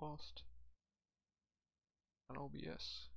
lost on OBS.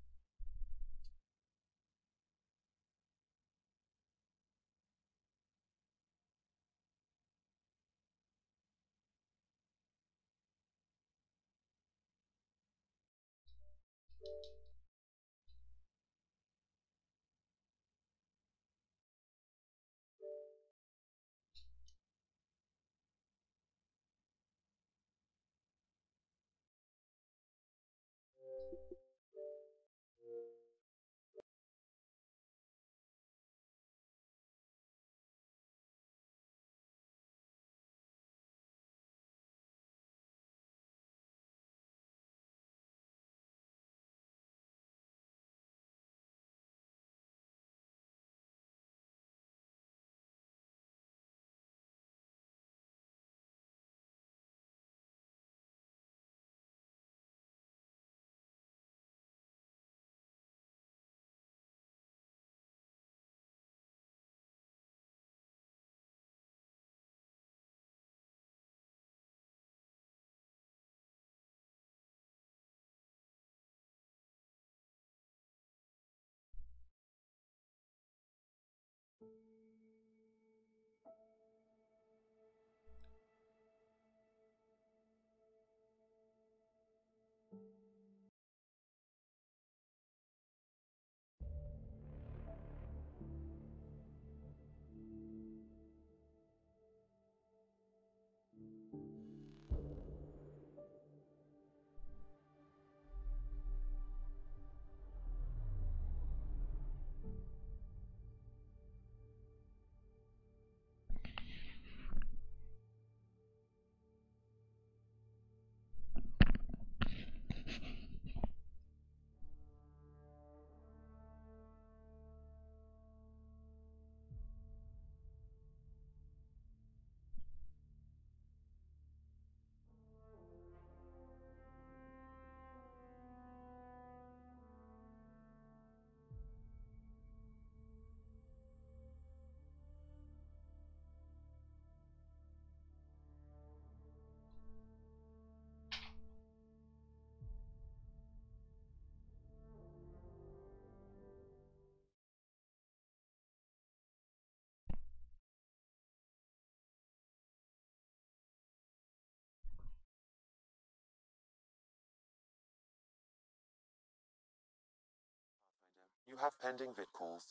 You have pending vid calls.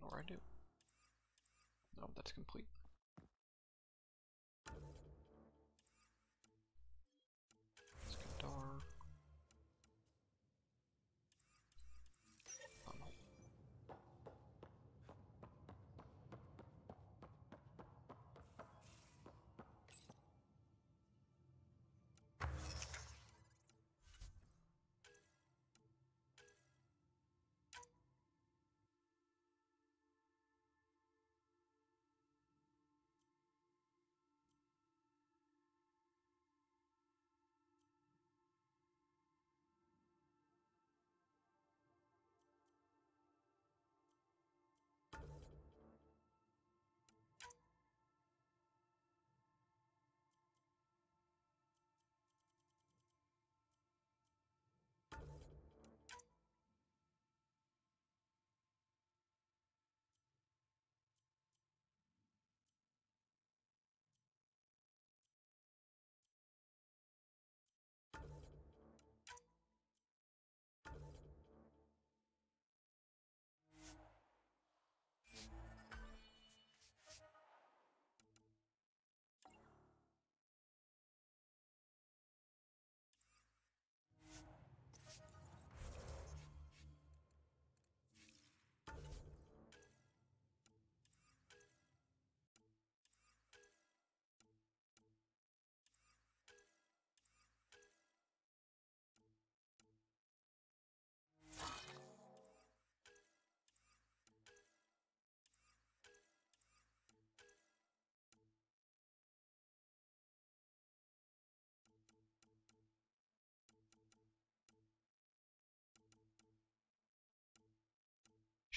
Or I do. No, that's complete. Skadar. Oh no.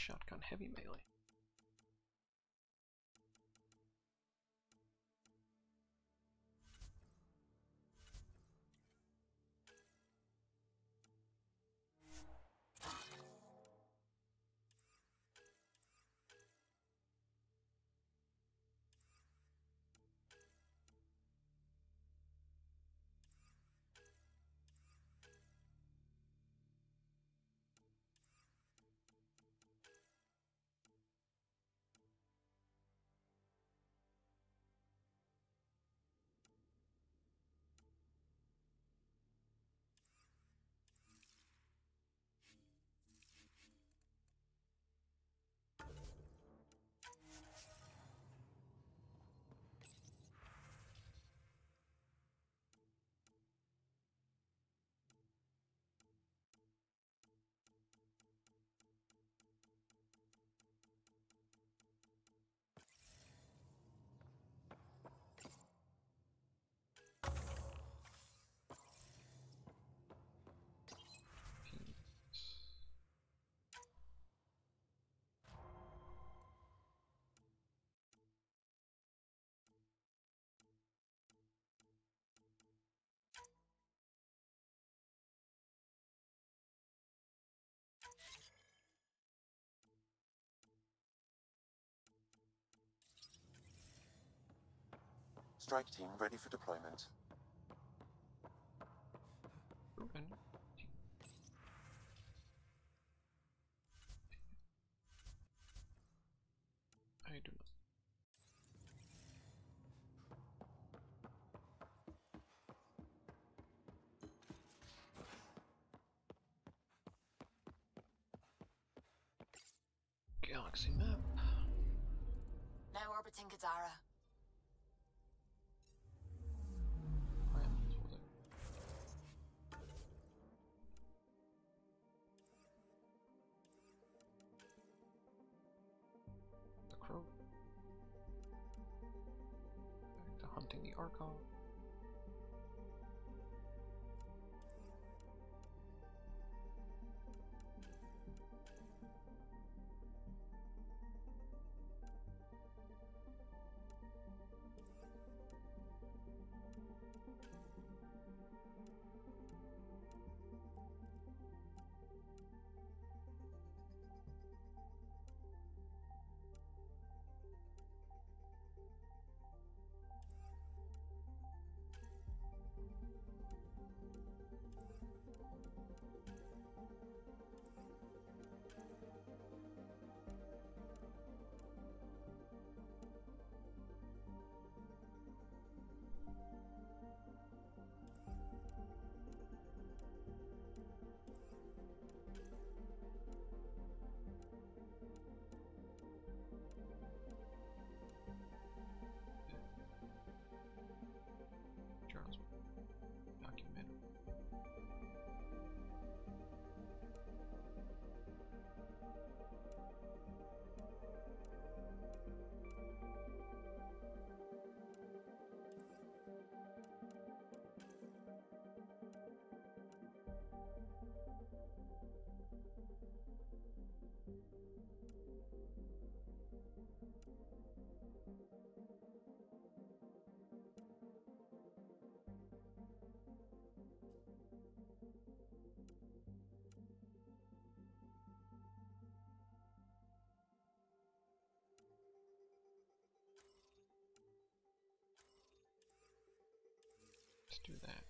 Shotgun heavy melee. Strike team ready for deployment. Proven. I do not. Galaxy map. Now orbiting Gadara. Oh yeah, that's what it. The crow. Back to hunting the Archon. Journals. Document. Let's do that.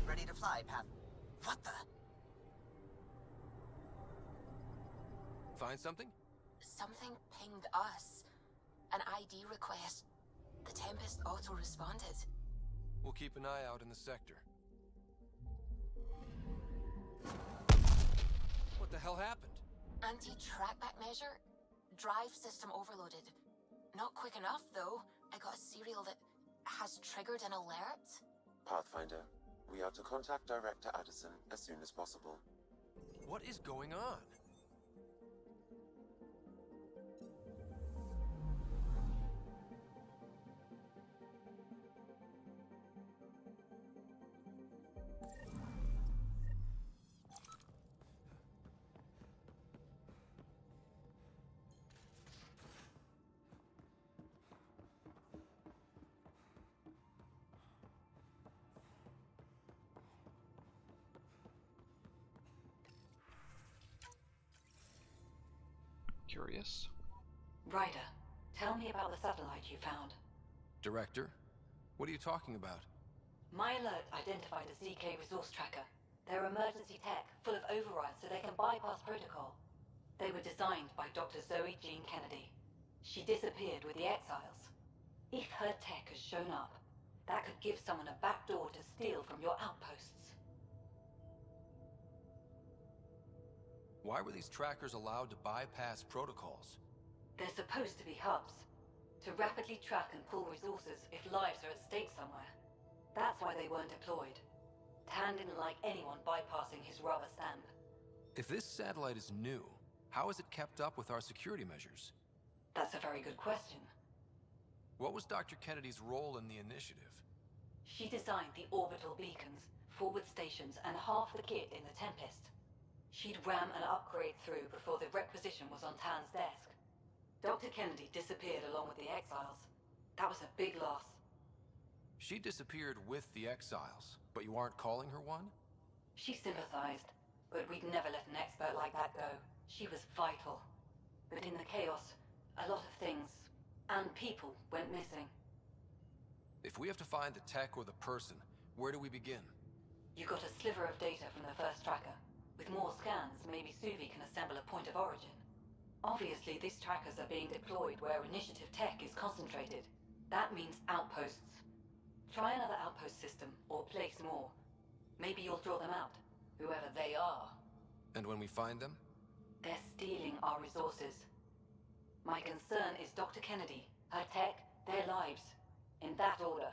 Ready to fly, Path. What the? Find something? Something pinged us. An ID request. The Tempest auto-responded. We'll keep an eye out in the sector. What the hell happened? Anti-trackback measure? Drive system overloaded. Not quick enough, though. I got a serial that has triggered an alert. Pathfinder, we are to contact Director Addison as soon as possible. What is going on? Curious. Ryder, tell me about the satellite you found. Director? What are you talking about? My alert identified a ZK resource tracker. They're emergency tech, full of overrides so they can bypass protocol. They were designed by Dr. Zoe Jean Kennedy. She disappeared with the Exiles. If her tech has shown up, that could give someone a backdoor to steal from your outposts. Why were these trackers allowed to bypass protocols? They're supposed to be hubs, to rapidly track and pull resources if lives are at stake somewhere. That's why they weren't deployed. Tan didn't like anyone bypassing his rubber stamp. If this satellite is new, how has it kept up with our security measures? That's a very good question. What was Dr. Kennedy's role in the initiative? She designed the orbital beacons, forward stations, and half the kit in the Tempest. She'd ram an upgrade through before the requisition was on Tan's desk. Dr. Kennedy disappeared along with the Exiles. That was a big loss. She disappeared with the Exiles, but you aren't calling her one? She sympathized, but we'd never let an expert like that go. She was vital. But in the chaos, a lot of things, and people, went missing. If we have to find the tech or the person, where do we begin? You got a sliver of data from the first tracker. With more scans, maybe Suvi can assemble a point of origin. Obviously, these trackers are being deployed where initiative tech is concentrated. That means outposts. Try another outpost system, or place more. Maybe you'll draw them out, whoever they are. And when we find them? They're stealing our resources. My concern is Dr. Kennedy, her tech, their lives. In that order.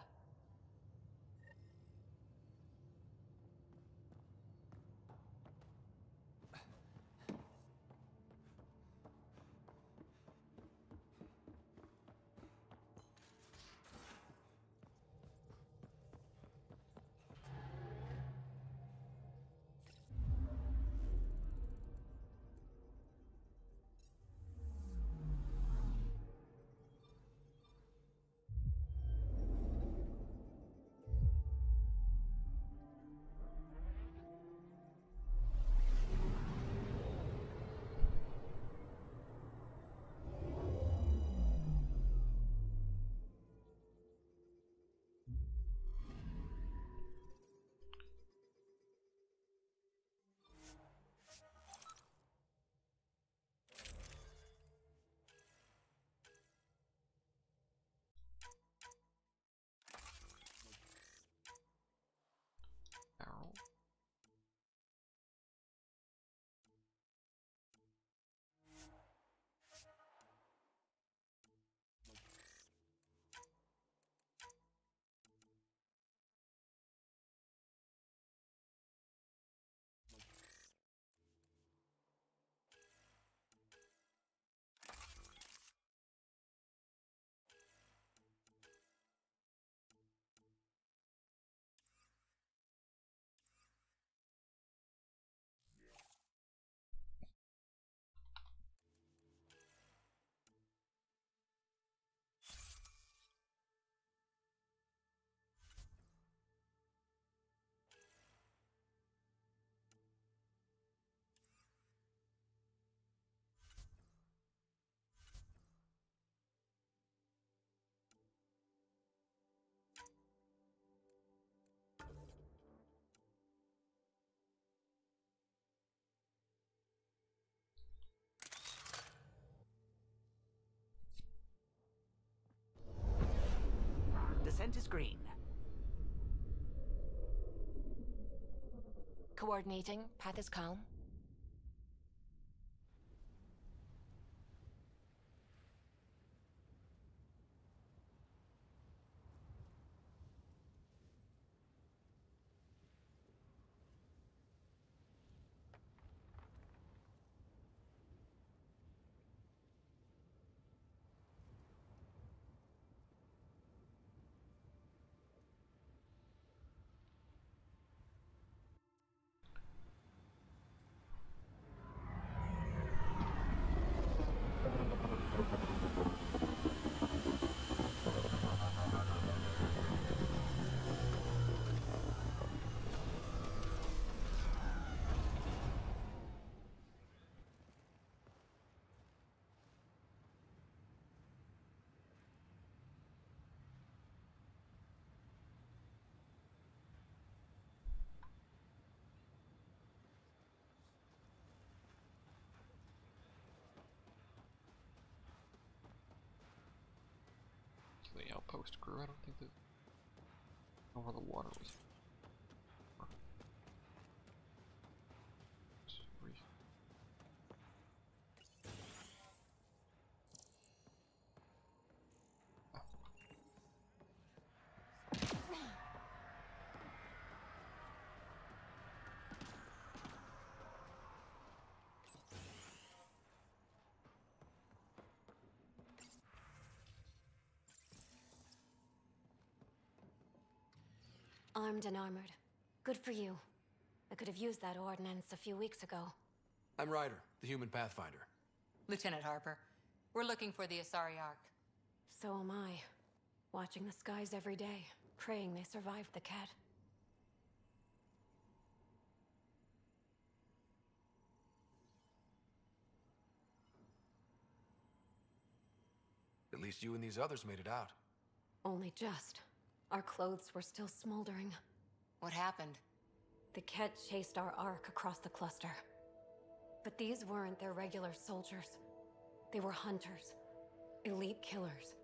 Barrel. Descent is green. Coordinating. Path is calm. The outpost grew. I don't think that. I don't know where the water was. Armed and armored. Good for you. I could have used that ordnance a few weeks ago. I'm Ryder, the human pathfinder. Lieutenant Harper, we're looking for the Asari Ark. So am I. Watching the skies every day, praying they survived the cat. At least you and these others made it out. Only just. Our clothes were still smoldering. What happened? The Ket chased our Ark across the cluster. But these weren't their regular soldiers. They were hunters. Elite killers.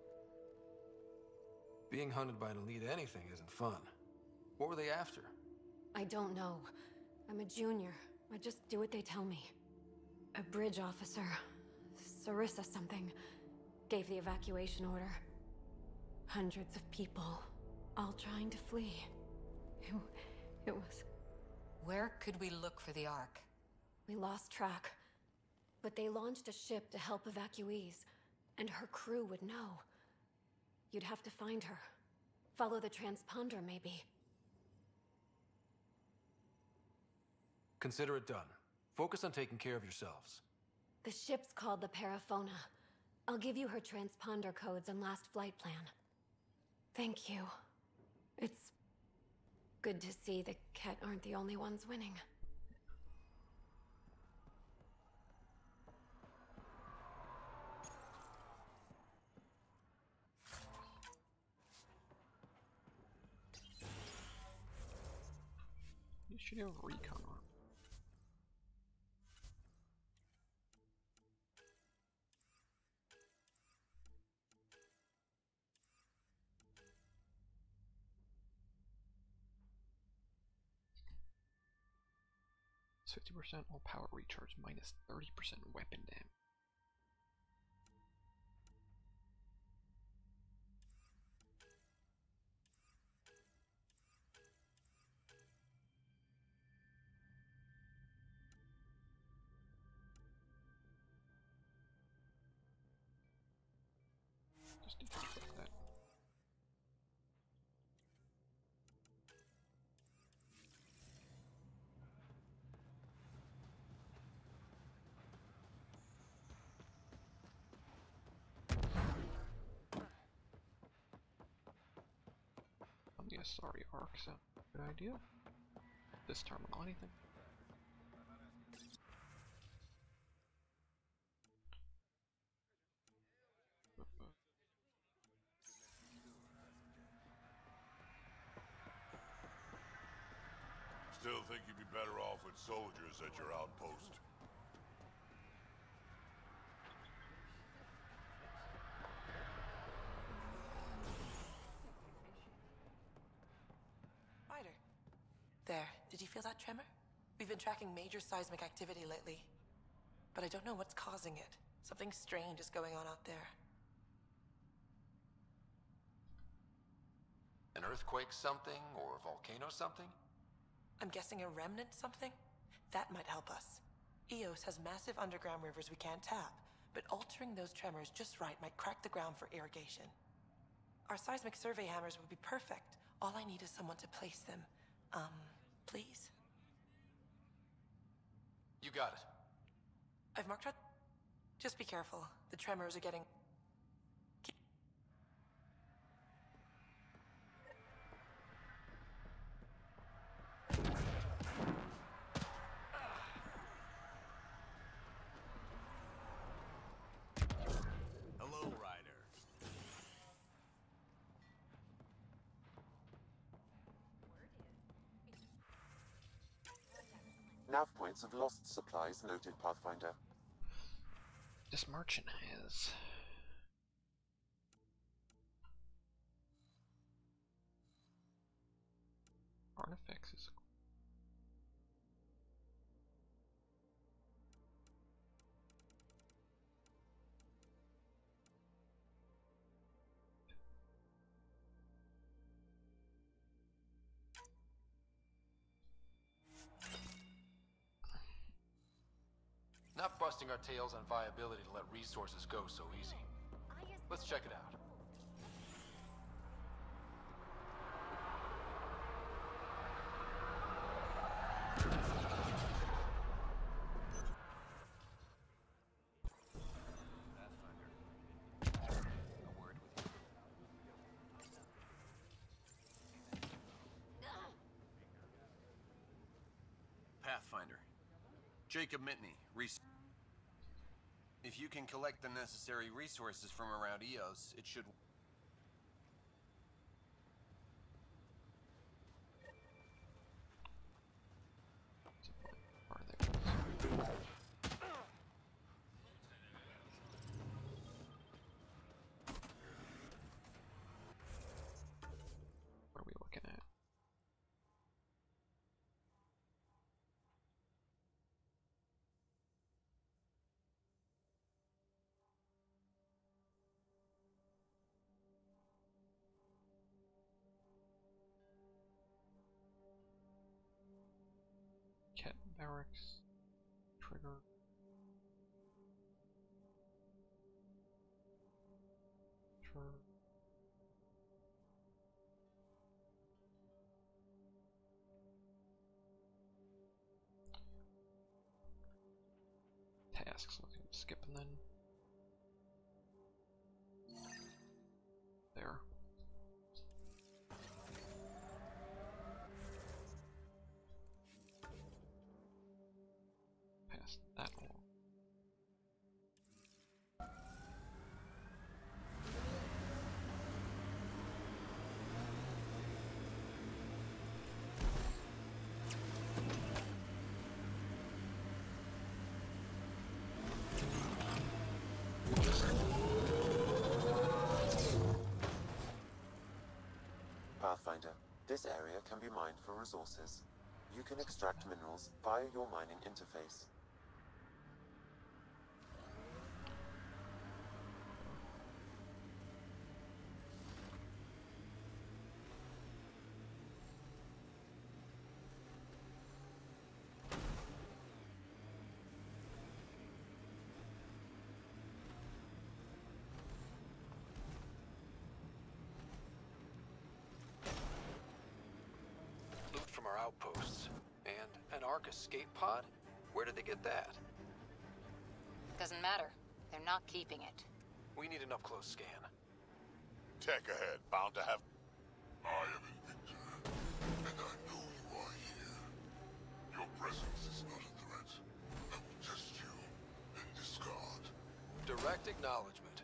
Being hunted by an elite anything isn't fun. What were they after? I don't know. I'm a junior. I just do what they tell me. A bridge officer, Sarissa something, gave the evacuation order. Hundreds of people, all trying to flee. It was... Where could we look for the Ark? We lost track. But they launched a ship to help evacuees, and her crew would know. You'd have to find her. Follow the transponder, maybe. Consider it done. Focus on taking care of yourselves. The ship's called the Paraphona. I'll give you her transponder codes and last flight plan. Thank you. It's good to see the Ket aren't the only ones winning. You should have recon on. It's 50% all power recharge minus 30% weapon damage. Just need to check that. On the Asari Ark, so good idea. This terminal, anything? Still think you'd be better off with soldiers at your outpost. Ryder. There. Did you feel that tremor? We've been tracking major seismic activity lately. But I don't know what's causing it. Something strange is going on out there. An earthquake something, or a volcano something? I'm guessing a remnant something? That might help us. Eos has massive underground rivers we can't tap, but altering those tremors just right might crack the ground for irrigation. Our seismic survey hammers would be perfect. All I need is someone to place them. Please? You got it. I've marked out... Just be careful. The tremors are getting... Hello, Ryder. Nav points of lost supplies noted, Pathfinder. This merchant has artifacts is Not busting our tails on viability to let resources go so easy. Let's check it out. Pathfinder. Jacob Mitney, If you can collect the necessary resources from around Eos, it should... Are they? What are we looking at? Cat barracks, trigger. Sure. Tasks, let's skip and then there. Pass that along. Pathfinder, this area can be mined for resources. You can extract minerals via your mining interface. Loot from our outposts. And an Ark escape pod? Where did they get that? Doesn't matter. They're not keeping it. We need an up-close scan. Tech ahead, bound to have... I am Invictor, and I know you are here. Your presence is not a threat. I will test you and discard. Direct acknowledgement.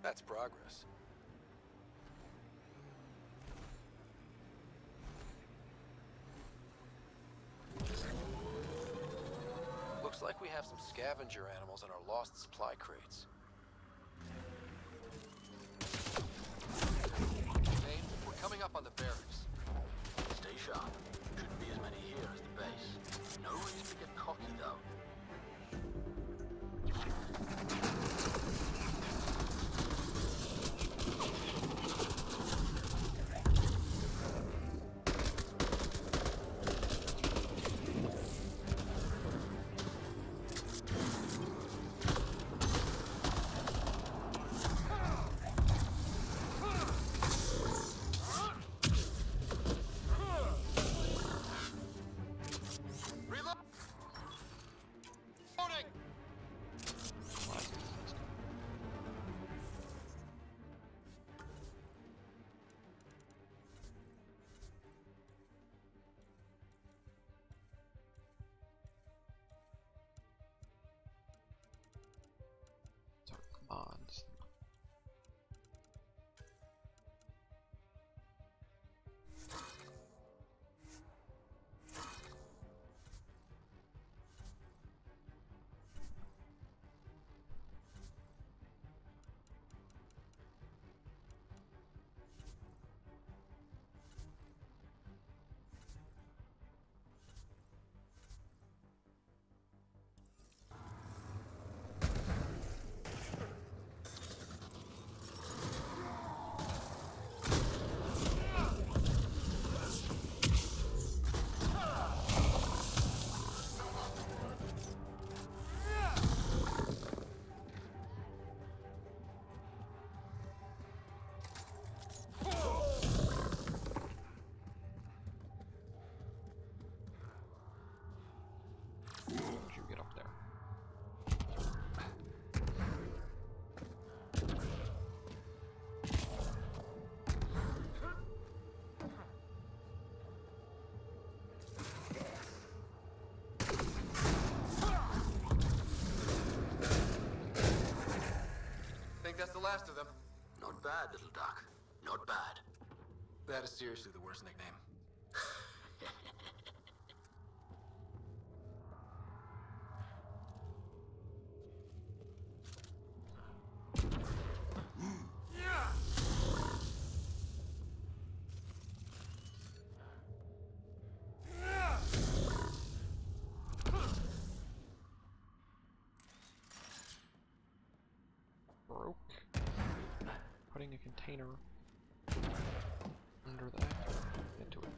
That's progress. Looks like we have some scavenger animals in our lost supply crates. Hey, we're coming up on the barracks. Stay sharp. Shouldn't be as many here as the base. No reason to get cocky, though. is seriously the worst nickname. Broke. Putting a container under that into it.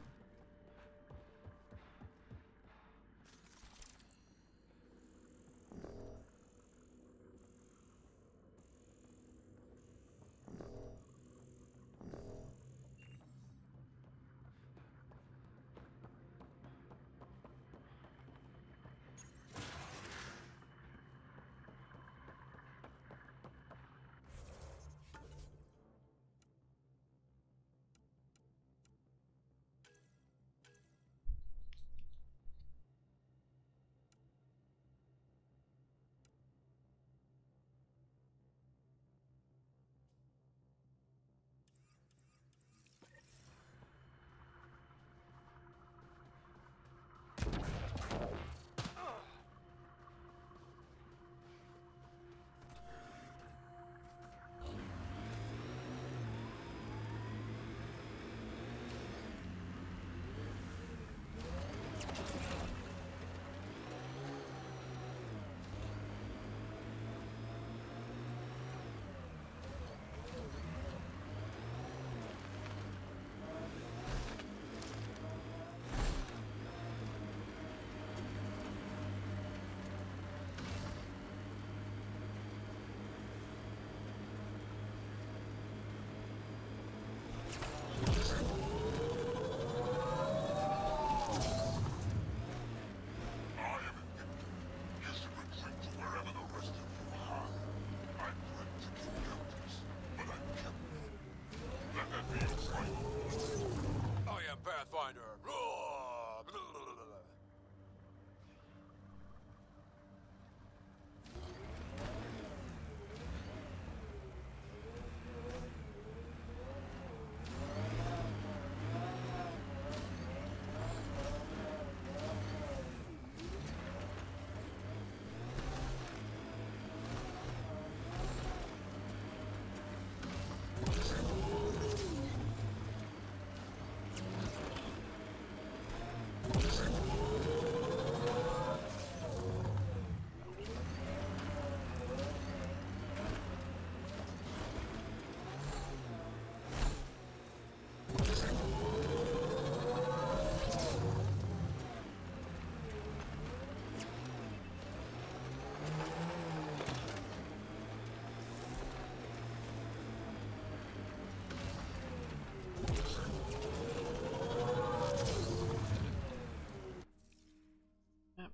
Map.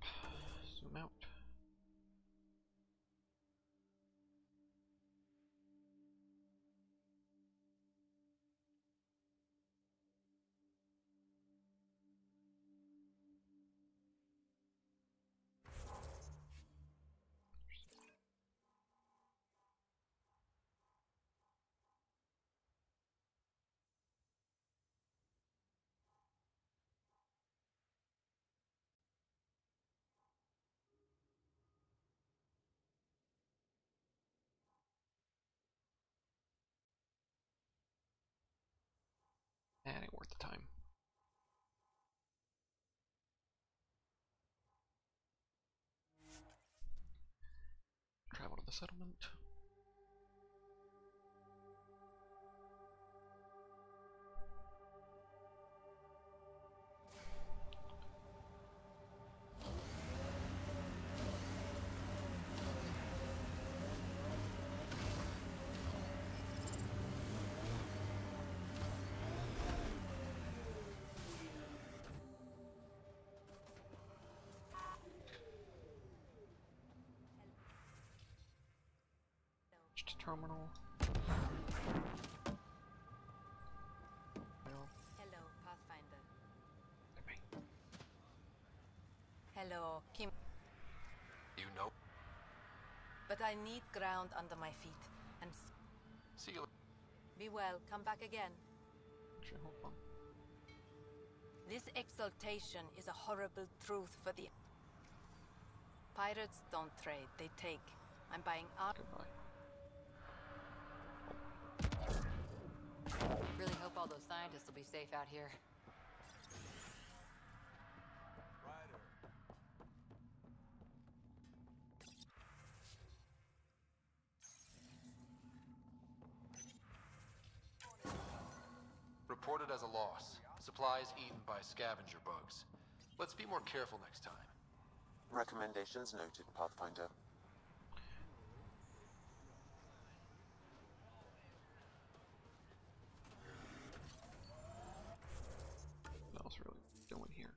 Zoom out. That ain't worth the time. Travel to the settlement. Terminal. Hello, Pathfinder. Hello, Kim. You know? But I need ground under my feet. And see you. Be well. Come back again. Actually, hold on. This exaltation is a horrible truth for the... Pirates don't trade, they take. I'm buying up. Goodbye. Really hope all those scientists will be safe out here. Reported as a loss. Supplies eaten by scavenger bugs. Let's be more careful next time. Recommendations noted, Pathfinder. What else really doing here?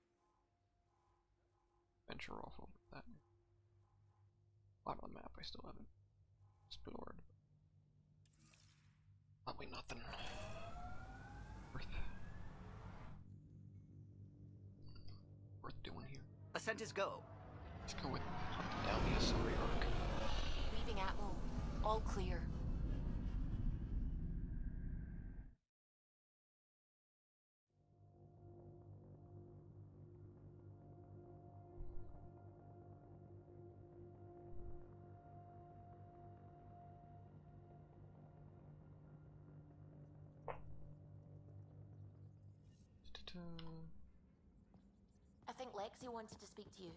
Venture off over that. Bottom of the map, I still haven't explored. Probably nothing. Worth doing here. Ascent is go. Let's go with hunting down the Asari Ark. Leaving Atmo. All clear. I think Lexi wanted to speak to you.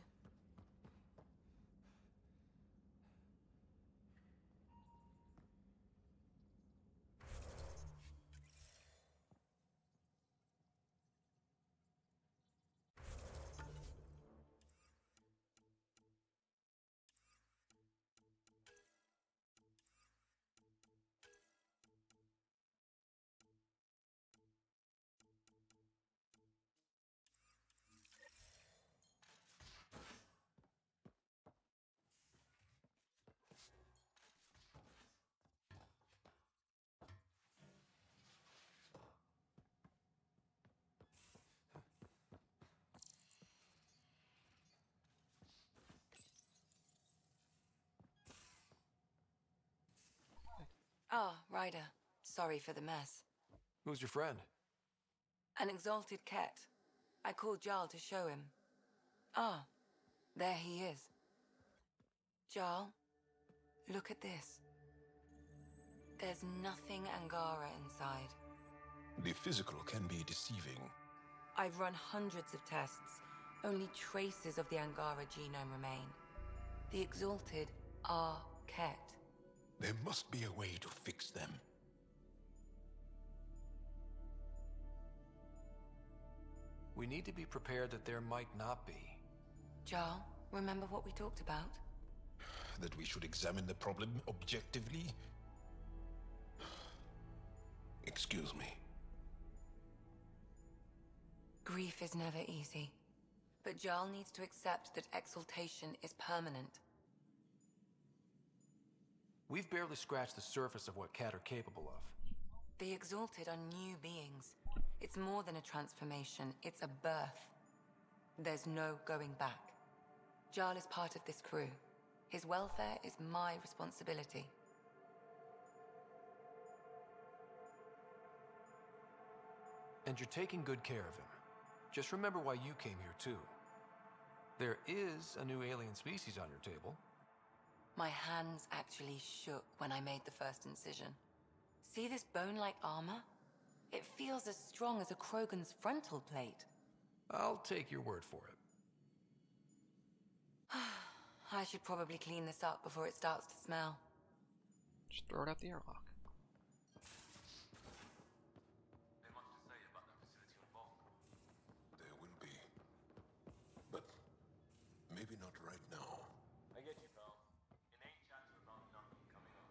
Ah, Ryder. Sorry for the mess. Who's your friend? An exalted cat. I called Jarl to show him. Ah, there he is. Jarl, look at this. There's nothing Angara inside. The physical can be deceiving. I've run hundreds of tests. Only traces of the Angara genome remain. The exalted are Ket. There must be a way to fix them. We need to be prepared that there might not be. Jarl, remember what we talked about? That we should examine the problem objectively? Excuse me. Grief is never easy. But Jarl needs to accept that exaltation is permanent. We've barely scratched the surface of what Cat are capable of. The Exalted are new beings. It's more than a transformation, it's a birth. There's no going back. Jarl is part of this crew. His welfare is my responsibility. And you're taking good care of him. Just remember why you came here too. There is a new alien species on your table. My hands actually shook when I made the first incision. See this bone-like armor? It feels as strong as a Krogan's frontal plate. I'll take your word for it. I should probably clean this up before it starts to smell. Just throw it out the airlock. There will be. But maybe not right now. I get you, pal. It ain't chatting about nothing coming up.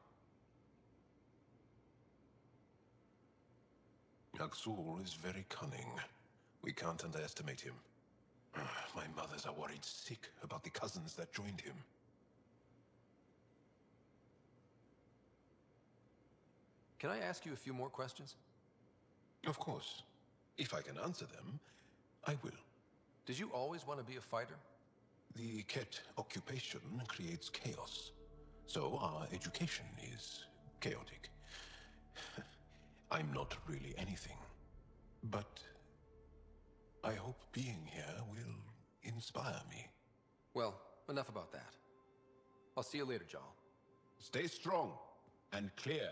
Aksul is very cunning. We can't underestimate him. My mothers are worried sick about the cousins that joined him. Can I ask you a few more questions? Of course. If I can answer them, I will. Did you always want to be a fighter? The Ket occupation creates chaos. So our education is chaotic. I'm not really anything. But I hope being here will inspire me. Well, enough about that. I'll see you later, Jarl. Stay strong and clear.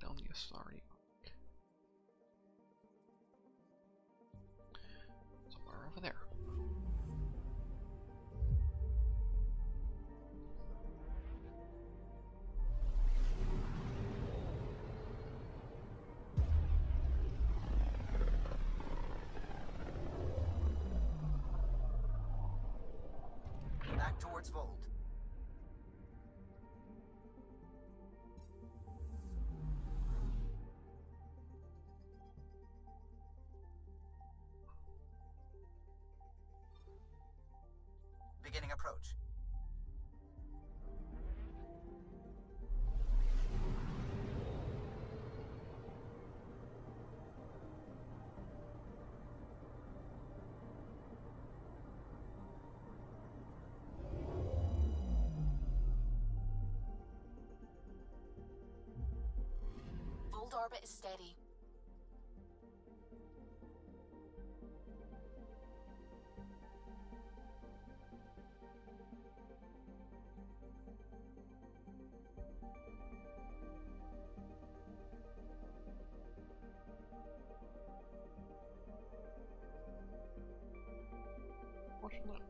Down the Asari Arc. Somewhere over there. Back towards Fold. Beginning approach. Old orbit is steady. Watching that.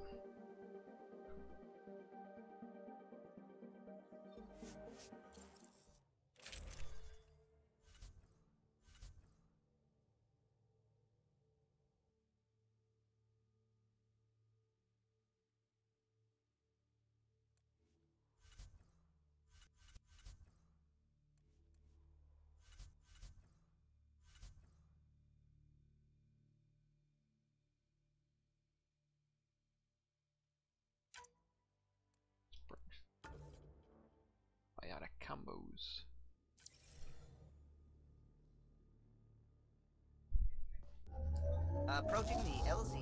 Biotic combos. Approaching the LZ.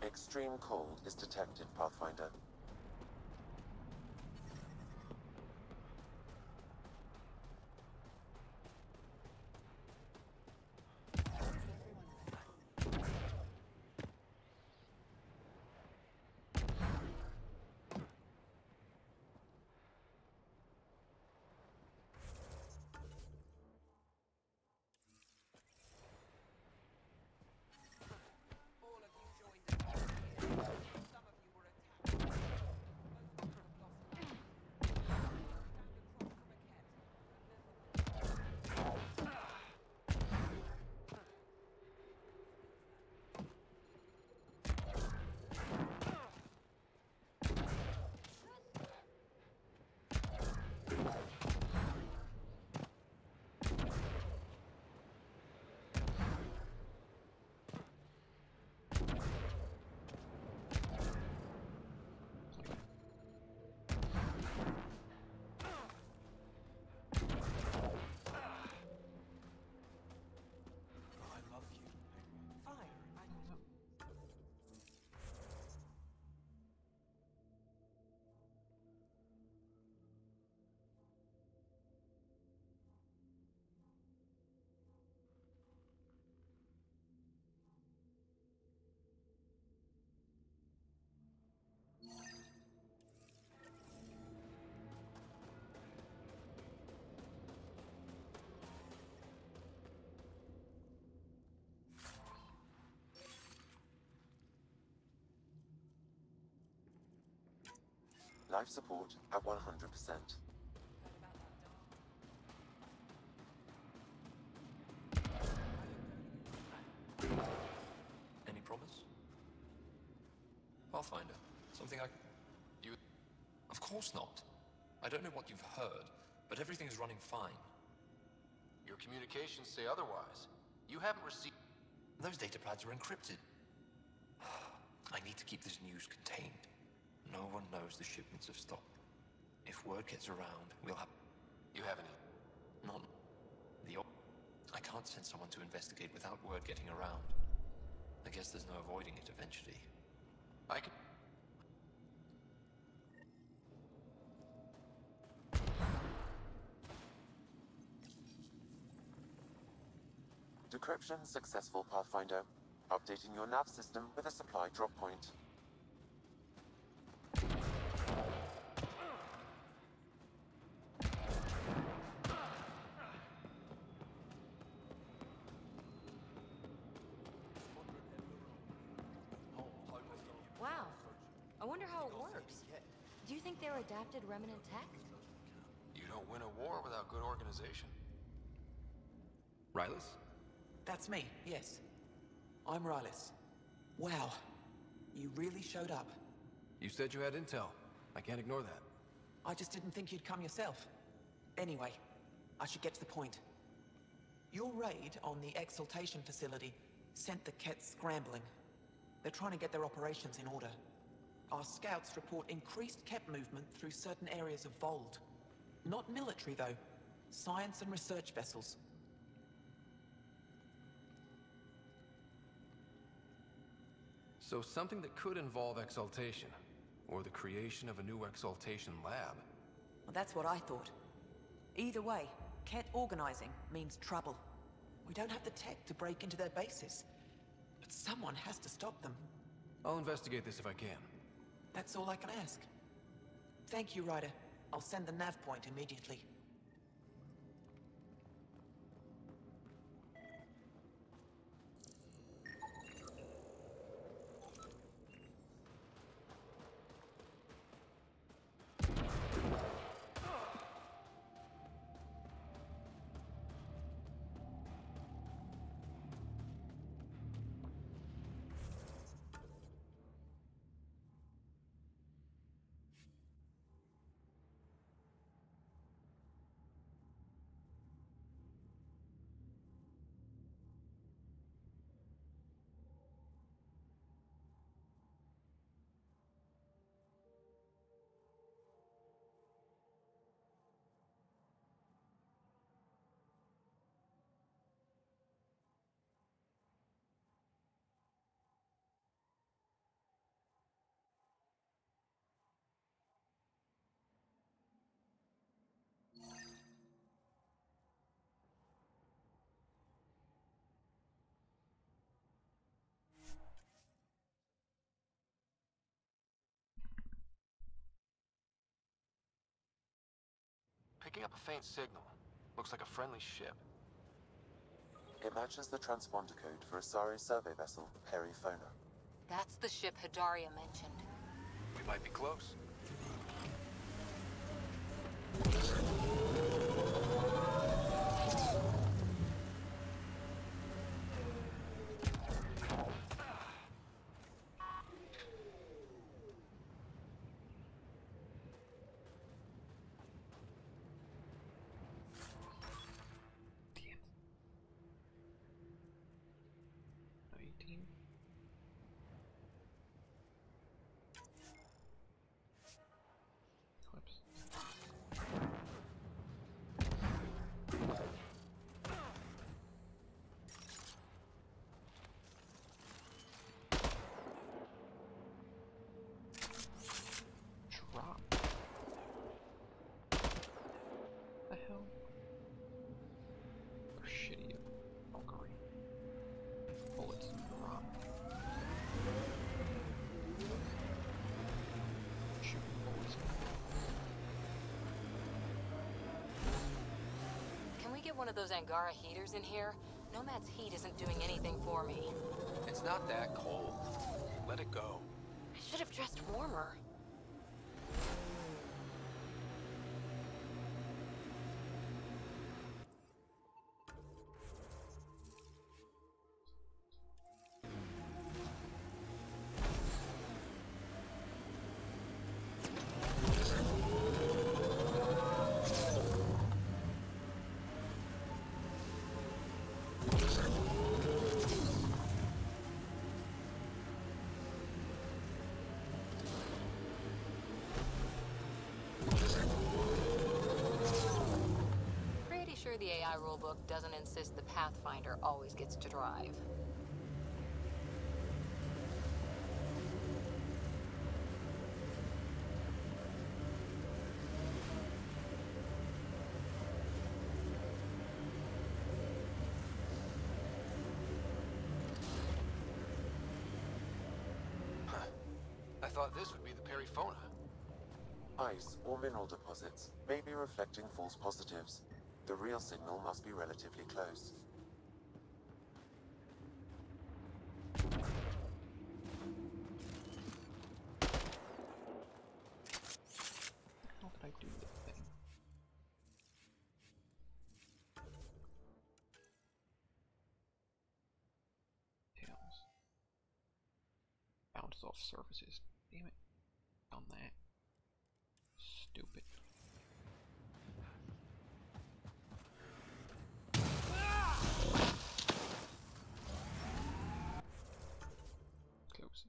Extreme cold is detected, Pathfinder. All of you joined in. Some of you were attacked. Life support at 100%. Any promise? Pathfinder, something I... You... Of course not. I don't know what you've heard, but everything is running fine. Your communications say otherwise. You haven't received... Those data pads are encrypted. I need to keep this news contained. No one knows the shipments have stopped. If word gets around, we'll have... You have any... Not... I can't send someone to investigate without word getting around. I guess there's no avoiding it eventually. I can... Decryption successful, Pathfinder. Updating your nav system with a supply drop point. Wow. I wonder how it works. Do you think they're adapted remnant tech? You don't win a war without good organization. Rylus? That's me, yes. I'm Rylus. Wow. You really showed up. You said you had intel. I can't ignore that. I just didn't think you'd come yourself. Anyway, I should get to the point. Your raid on the Exaltation facility sent the Kets scrambling. They're trying to get their operations in order. Our scouts report increased Ket movement through certain areas of Vold. Not military, though. Science and research vessels. So something that could involve Exaltation, or the creation of a new Exaltation lab. Well, that's what I thought. Either way, Ket organizing means trouble. We don't have the tech to break into their bases. But someone has to stop them. I'll investigate this if I can. That's all I can ask. Thank you, Ryder. I'll send the nav point immediately. Picking up a faint signal. Looks like a friendly ship. It matches the transponder code for Asari survey vessel, Perifona. That's the ship Hidaria mentioned. We might be close. One of those Angara heaters in here? Nomad's heat isn't doing anything for me. It's not that cold. Let it go. I should have dressed warmer. the AI rulebook doesn't insist the Pathfinder always gets to drive. I thought this would be the Periphona. Ice or mineral deposits may be reflecting false positives. The real signal must be relatively close. How did I do the thing? Tails. Bounces off surfaces. Damn it. Done that. Stupid. Close.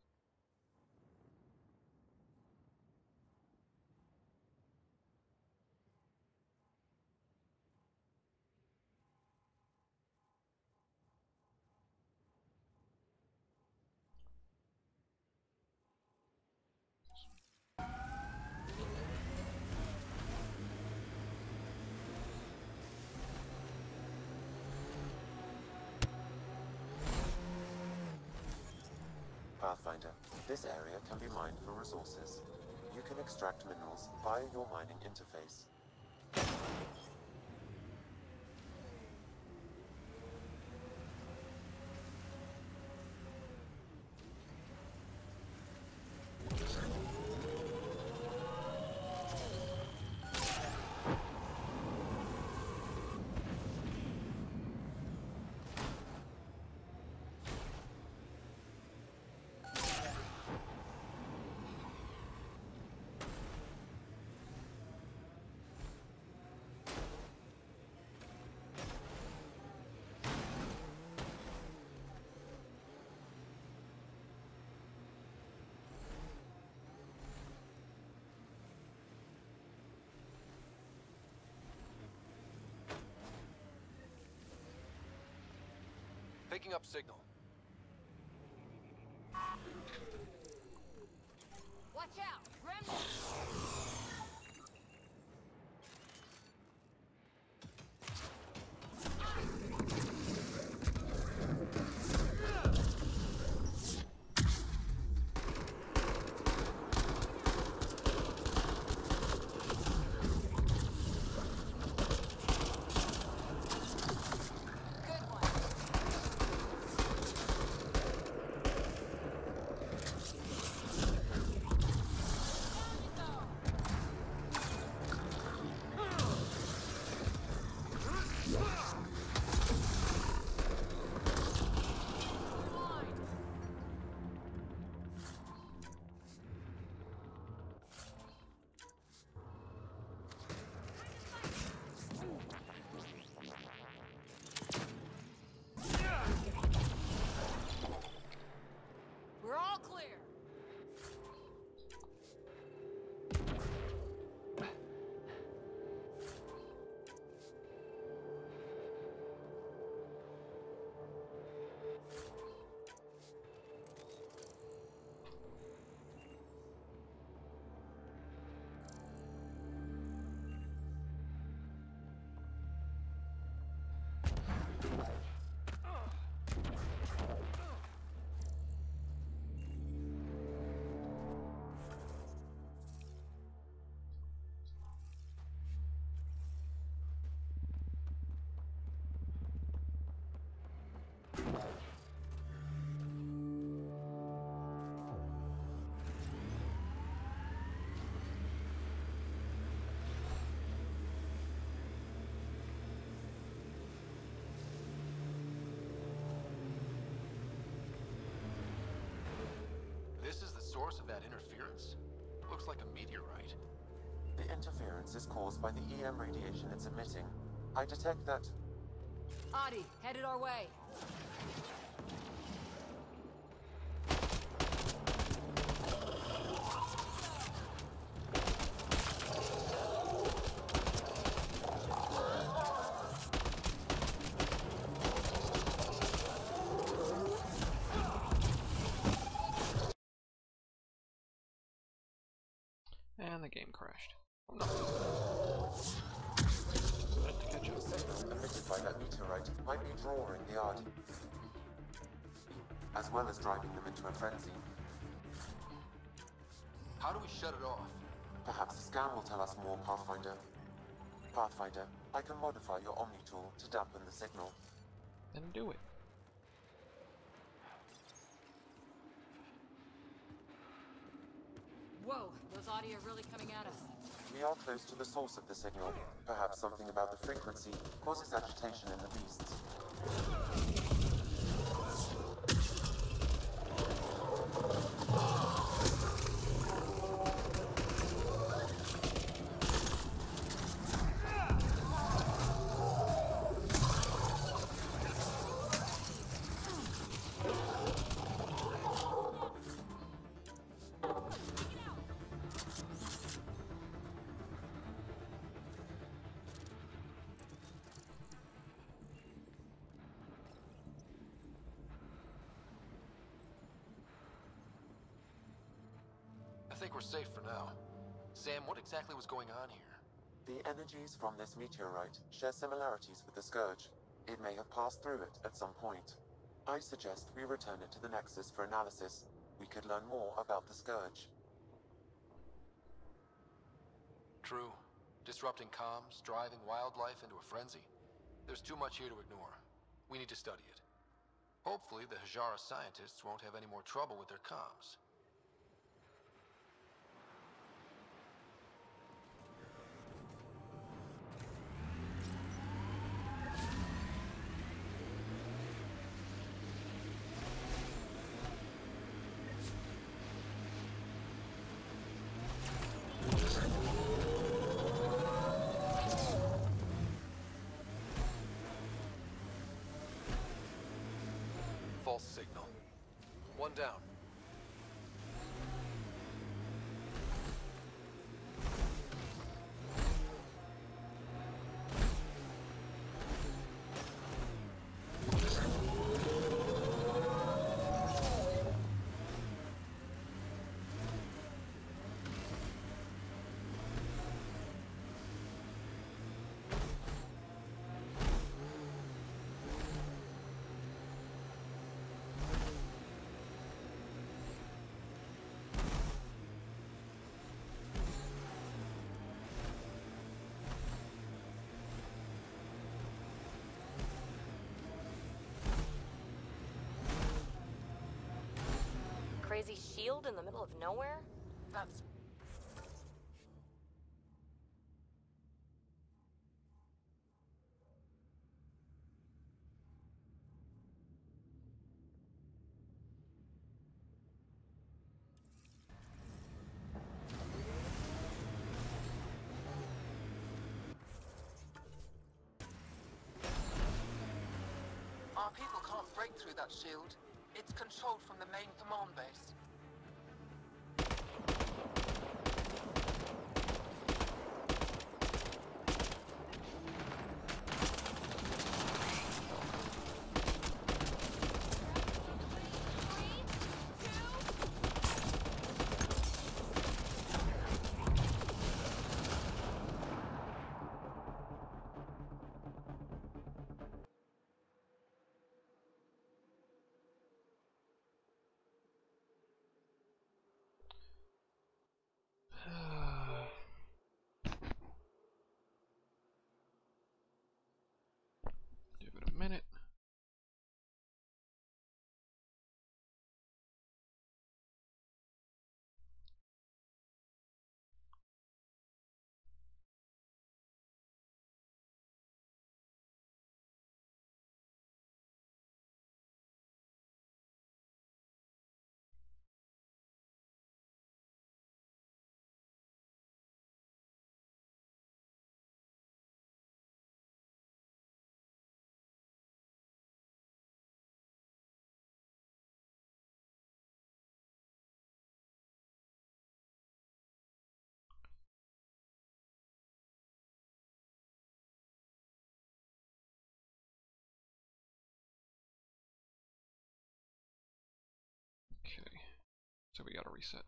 Pathfinder, this area can be mined for resources. You can extract minerals via your mining interface. Picking up signal. Watch out! Remnants! We're all clear. This is the source of that interference? Looks like a meteorite. The interference is caused by the EM radiation it's emitting. I detect that... Adi, headed our way. the game crashed. Oh no. Meant to catch up. The signals emitted by that meteorite might be drawing the yard, as well as driving them into a frenzy. How do we shut it off? Perhaps the scan will tell us more, Pathfinder. Pathfinder, I can modify your Omni tool to dampen the signal. Then do it. Whoa, those audio really coming at us. We are close to the source of the signal. Perhaps something about the frequency causes agitation in the beasts. I think we're safe for now. Sam, what exactly was going on here? The energies from this meteorite share similarities with the Scourge. It may have passed through it at some point. I suggest we return it to the Nexus for analysis. We could learn more about the Scourge. True. Disrupting comms, driving wildlife into a frenzy. There's too much here to ignore. We need to study it. Hopefully the Hajara scientists won't have any more trouble with their comms. False signal. One down. Crazy shield in the middle of nowhere? That's... Our people can't break through that shield. It's controlled from the main command base. Give it a minute. Okay, so we gotta reset.